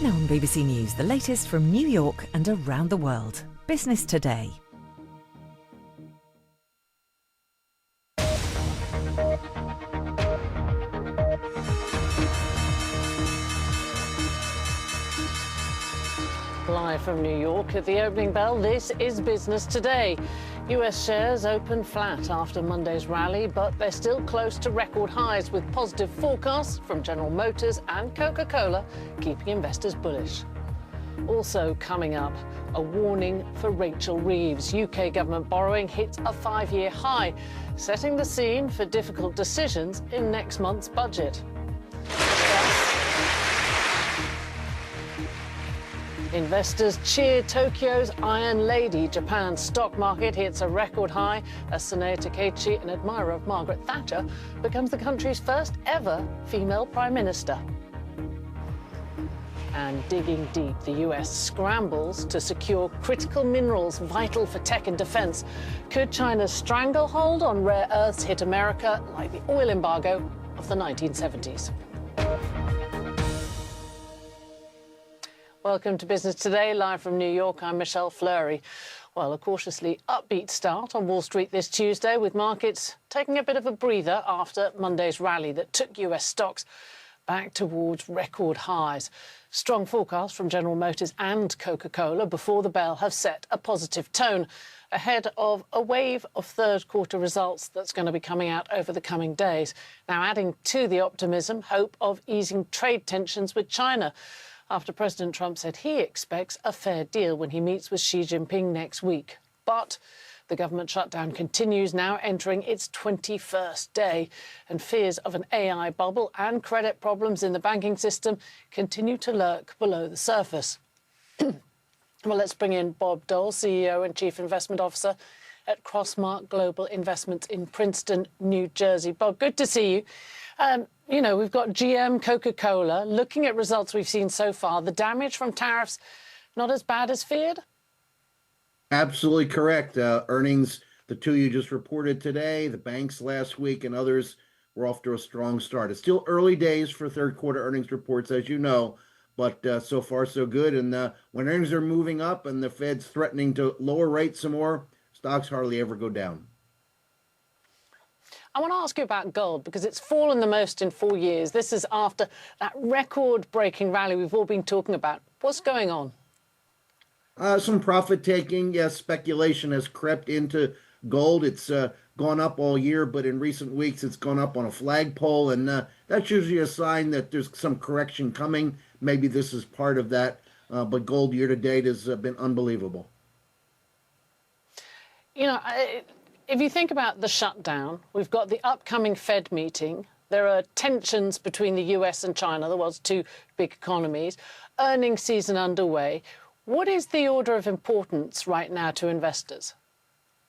Now on BBC News, the latest from New York and around the world. Business Today. Live from New York at the opening bell, this is Business Today. US shares open flat after Monday's rally, but they're still close to record highs with positive forecasts from General Motors and Coca-Cola keeping investors bullish. Also coming up, a warning for Rachel Reeves. UK government borrowing hits a 5-year high, setting the scene for difficult decisions in next month's budget. Investors cheer Tokyo's Iron Lady. Japan's stock market hits a record high as Suneo Takeichi, an admirer of Margaret Thatcher, becomes the country's first ever female prime minister. And digging deep, the US scrambles to secure critical minerals vital for tech and defense. Could China's stranglehold on rare earths hit America like the oil embargo of the 1970s? Welcome to Business Today, live from New York. I'm Michelle Fleury. Well, a cautiously upbeat start on Wall Street this Tuesday, with markets taking a bit of a breather after Monday's rally that took US stocks back towards record highs. Strong forecasts from General Motors and Coca-Cola before the bell have set a positive tone ahead of a wave of third-quarter results that's going to be coming out over the coming days. Now, adding to the optimism, hope of easing trade tensions with China, after President Trump said he expects a fair deal when he meets with Xi Jinping next week. But the government shutdown continues, now entering its 21st day, and fears of an AI bubble and credit problems in the banking system continue to lurk below the surface. Well, let's bring in Bob Dole, CEO and Chief Investment Officer at Crossmark Global Investments in Princeton, New Jersey. Bob, good to see you. You know, we've got GM, Coca-Cola. Looking at results we've seen so far, the damage from tariffs not as bad as feared? Absolutely correct. Earnings, the two you just reported today, the banks last week and others were off to a strong start. It's still early days for third quarter earnings reports, as you know, but so far so good. And when earnings are moving up and the Fed's threatening to lower rates some more, stocks hardly ever go down. I want to ask you about gold because it's fallen the most in 4 years. This is after that record-breaking rally we've all been talking about. What's going on? Some profit taking. Yes, speculation has crept into gold. It's gone up all year, but in recent weeks it's gone up on a flagpole, and that's usually a sign that there's some correction coming. Maybe this is part of that, but gold year to date has been unbelievable. You know, if you think about the shutdown, we've got the upcoming Fed meeting. There are tensions between the US and China, the world's two big economies, earnings season underway. What is the order of importance right now to investors?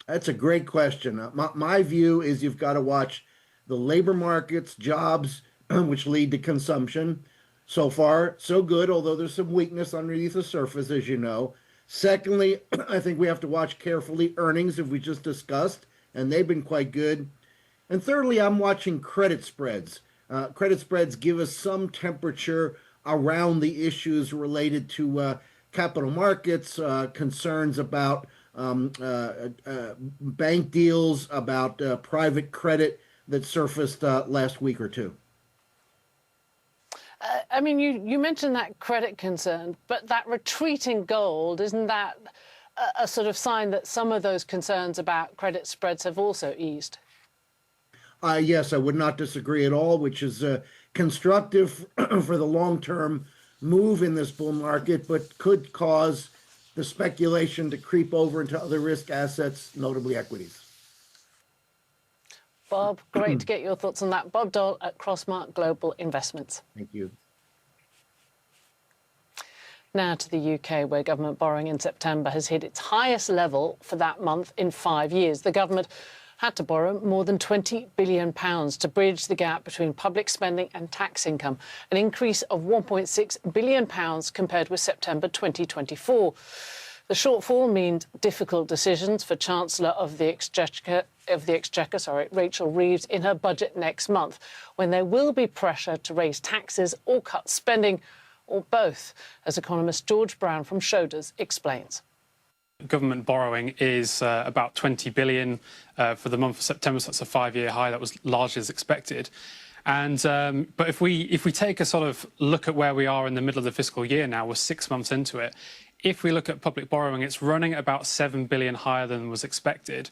That's a great question. My view is you've got to watch the labor markets, jobs, which lead to consumption. So far, so good, although there's some weakness underneath the surface, as you know. Secondly, I think we have to watch carefully earnings, as we just discussed, and they've been quite good. And thirdly, I'm watching credit spreads. Credit spreads give us some temperature around the issues related to capital markets, concerns about bank deals, about private credit that surfaced last week or two. I mean, you mentioned that credit concern, but that retreating gold, isn't that a sort of sign that some of those concerns about credit spreads have also eased? Yes, I would not disagree at all, which is constructive for the long-term move in this bull market, but could cause the speculation to creep over into other risk assets, notably equities. Bob, great to get your thoughts on that. Bob Dole at Crossmark Global Investments. Thank you. Now to the UK, where government borrowing in September has hit its highest level for that month in 5 years. The government had to borrow more than £20 billion to bridge the gap between public spending and tax income, an increase of £1.6 billion compared with September 2024. The shortfall means difficult decisions for Chancellor of the Exchequer, Rachel Reeves, in her budget next month, when there will be pressure to raise taxes or cut spending or both, as economist George Brown from Schroders explains. Government borrowing is about 20 billion for the month of September, so that's a 5-year high. That was largely as expected. And but if we take a sort of look at where we are in the middle of the fiscal year now, we're 6 months into it. If we look at public borrowing, it's running about 7 billion higher than was expected.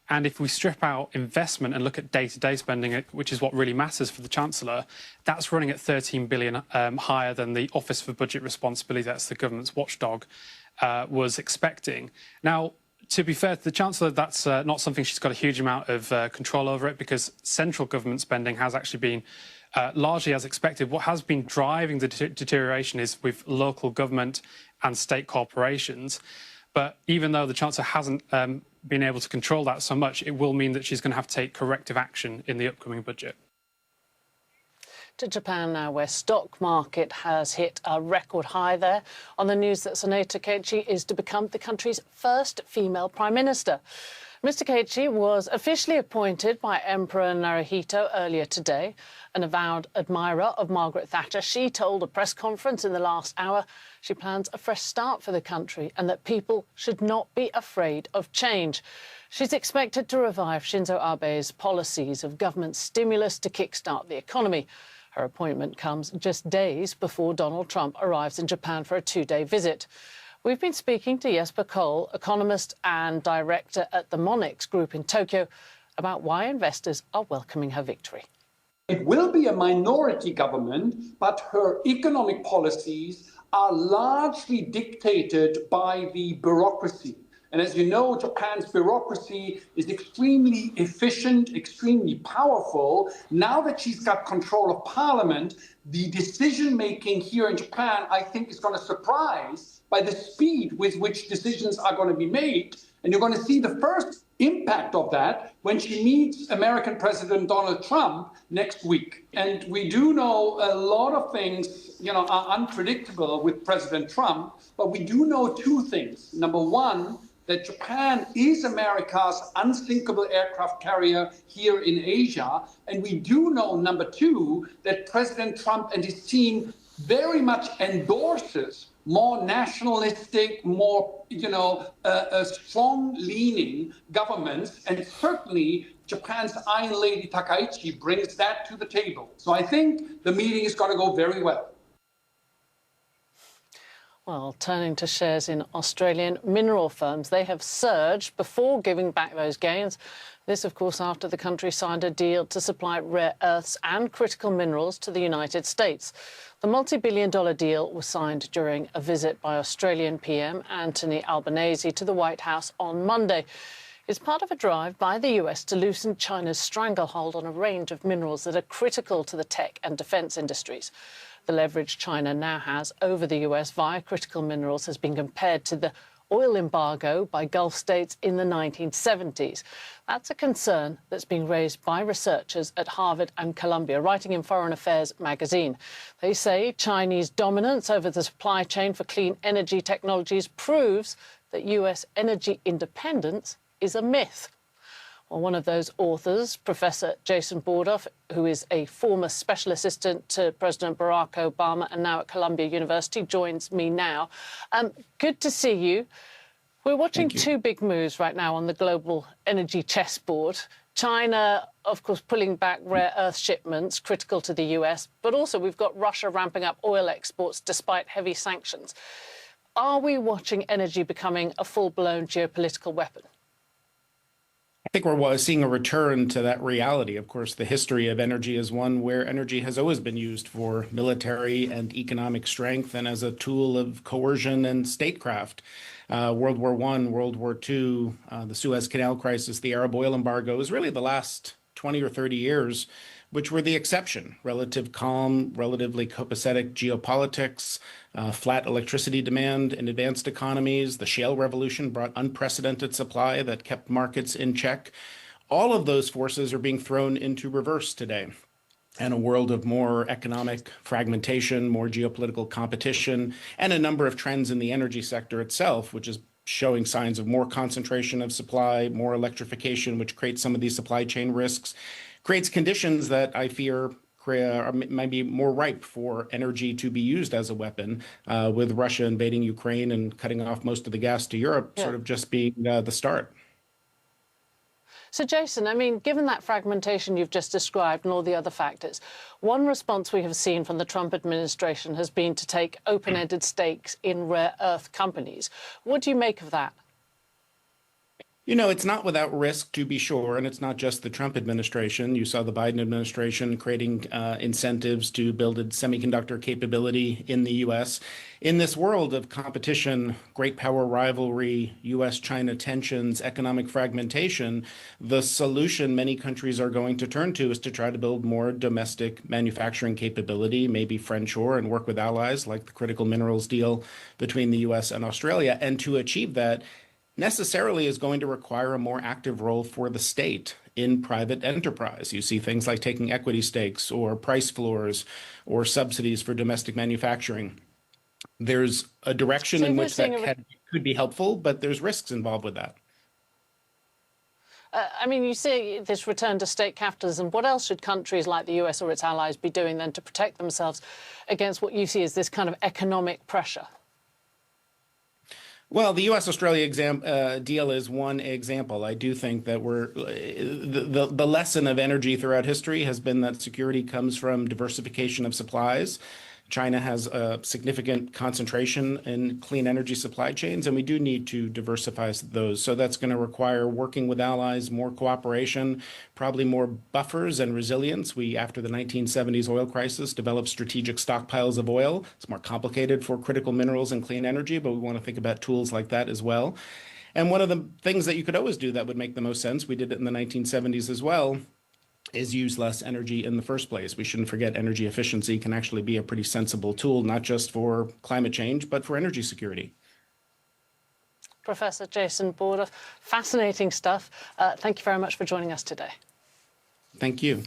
And if we strip out investment and look at day-to-day spending, which is what really matters for the Chancellor, that's running at 13 billion higher than the Office for Budget Responsibility, that's the government's watchdog, was expecting. Now, to be fair to the Chancellor, that's not something she's got a huge amount of control over it, because central government spending has actually been largely as expected. What has been driving the deterioration is with local government and state corporations. But even though the Chancellor hasn't been able to control that so much, it will mean that she's going to have to take corrective action in the upcoming budget. To Japan now, where stock market has hit a record high there on the news that Sanae Takaichi is to become the country's first female prime minister. Mr. Takaichi was officially appointed by Emperor Naruhito earlier today. An avowed admirer of Margaret Thatcher, she told a press conference in the last hour she plans a fresh start for the country and that people should not be afraid of change. She's expected to revive Shinzo Abe's policies of government stimulus to kickstart the economy. Her appointment comes just days before Donald Trump arrives in Japan for a 2-day visit. We've been speaking to Jesper Kohl, economist and director at the Monex Group in Tokyo, about why investors are welcoming her victory. It will be a minority government, but her economic policies are largely dictated by the bureaucracy. And as you know, Japan's bureaucracy is extremely efficient, extremely powerful. Now that she's got control of parliament, the decision-making here in Japan, I think, is going to surprise by the speed with which decisions are going to be made. And you're going to see the first impact of that when she meets American President Donald Trump next week. And we do know a lot of things, are unpredictable with President Trump, but we do know two things. Number one, that Japan is America's unsinkable aircraft carrier here in Asia. And we do know, number two, that President Trump and his team very much endorses more nationalistic, more, strong-leaning governments. And certainly Japan's Iron Lady Takaichi brings that to the table. So I think the meeting is going to go very well. Well, turning to shares in Australian mineral firms, they have surged before giving back those gains. This, of course, after the country signed a deal to supply rare earths and critical minerals to the United States. The multi-billion-dollar deal was signed during a visit by Australian PM Anthony Albanese to the White House on Monday. It's part of a drive by the US to loosen China's stranglehold on a range of minerals that are critical to the tech and defence industries. The leverage China now has over the US via critical minerals has been compared to the oil embargo by Gulf states in the 1970s. That's a concern that's being raised by researchers at Harvard and Columbia, writing in Foreign Affairs magazine. They say Chinese dominance over the supply chain for clean energy technologies proves that US energy independence is a myth. Well, one of those authors, Professor Jason Bordoff, who is a former special assistant to President Barack Obama and now at Columbia University, joins me now. Good to see you. We're watching two big moves right now on the global energy chessboard. China, of course, pulling back rare earth shipments critical to the US, but also we've got Russia ramping up oil exports despite heavy sanctions. Are we watching energy becoming a full-blown geopolitical weapon? I think we're seeing a return to that reality. Of course, the history of energy is one where energy has always been used for military and economic strength and as a tool of coercion and statecraft. World War I, World War II, the Suez Canal crisis, the Arab oil embargo is really the last 20 or 30 years, which were the exception. Relative calm, relatively copacetic geopolitics, flat electricity demand in advanced economies. The shale revolution brought unprecedented supply that kept markets in check. All of those forces are being thrown into reverse today. And a world of more economic fragmentation, more geopolitical competition, and a number of trends in the energy sector itself, which is showing signs of more concentration of supply, more electrification, which creates some of these supply chain risks, creates conditions that I fear might be more ripe for energy to be used as a weapon, with Russia invading Ukraine and cutting off most of the gas to Europe, sort of just being the start. So, Jason, I mean, given that fragmentation you've just described and all the other factors, one response we have seen from the Trump administration has been to take open-ended stakes in rare earth companies. What do you make of that? You know, it's not without risk, to be sure, and it's not just the Trump administration. You saw the Biden administration creating incentives to build a semiconductor capability in the U.S. In this world of competition, great power rivalry, U.S.-China tensions, economic fragmentation, the solution many countries are going to turn to is to try to build more domestic manufacturing capability, maybe friendshore and work with allies like the critical minerals deal between the U.S. and Australia. And to achieve that, necessarily is going to require a more active role for the state in private enterprise. You see things like taking equity stakes or price floors or subsidies for domestic manufacturing. There's a direction in which that could be helpful, but there's risks involved with that. I mean, you see this return to state capitalism. What else should countries like the US or its allies be doing then to protect themselves against what you see as this kind of economic pressure? Well, the U.S.-Australia deal is one example. I do think that the lesson of energy throughout history has been that security comes from diversification of supplies. China has a significant concentration in clean energy supply chains, and we do need to diversify those. So that's going to require working with allies, more cooperation, probably more buffers and resilience. We, after the 1970s oil crisis, developed strategic stockpiles of oil. It's more complicated for critical minerals and clean energy, but we want to think about tools like that as well. And one of the things that you could always do that would make the most sense, we did it in the 1970s as well, is use less energy in the first place. We shouldn't forget energy efficiency can actually be a pretty sensible tool, not just for climate change, but for energy security. Professor Jason Border, fascinating stuff. Thank you very much for joining us today. Thank you.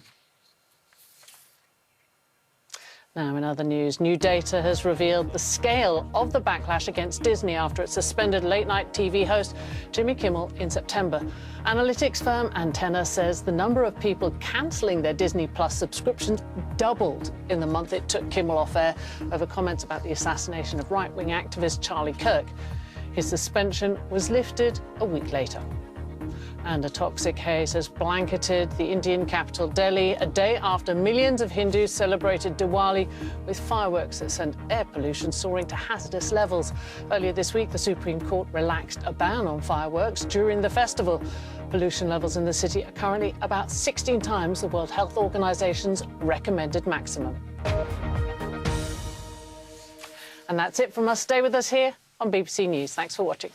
Now, in other news, new data has revealed the scale of the backlash against Disney after it suspended late-night TV host Jimmy Kimmel in September. Analytics firm Antenna says the number of people cancelling their Disney Plus subscriptions doubled in the month it took Kimmel off air over comments about the assassination of right-wing activist Charlie Kirk. His suspension was lifted a week later. And a toxic haze has blanketed the Indian capital, Delhi, a day after millions of Hindus celebrated Diwali with fireworks that sent air pollution soaring to hazardous levels. Earlier this week, the Supreme Court relaxed a ban on fireworks during the festival. Pollution levels in the city are currently about 16 times the World Health Organization's recommended maximum. And that's it from us. Stay with us here on BBC News. Thanks for watching.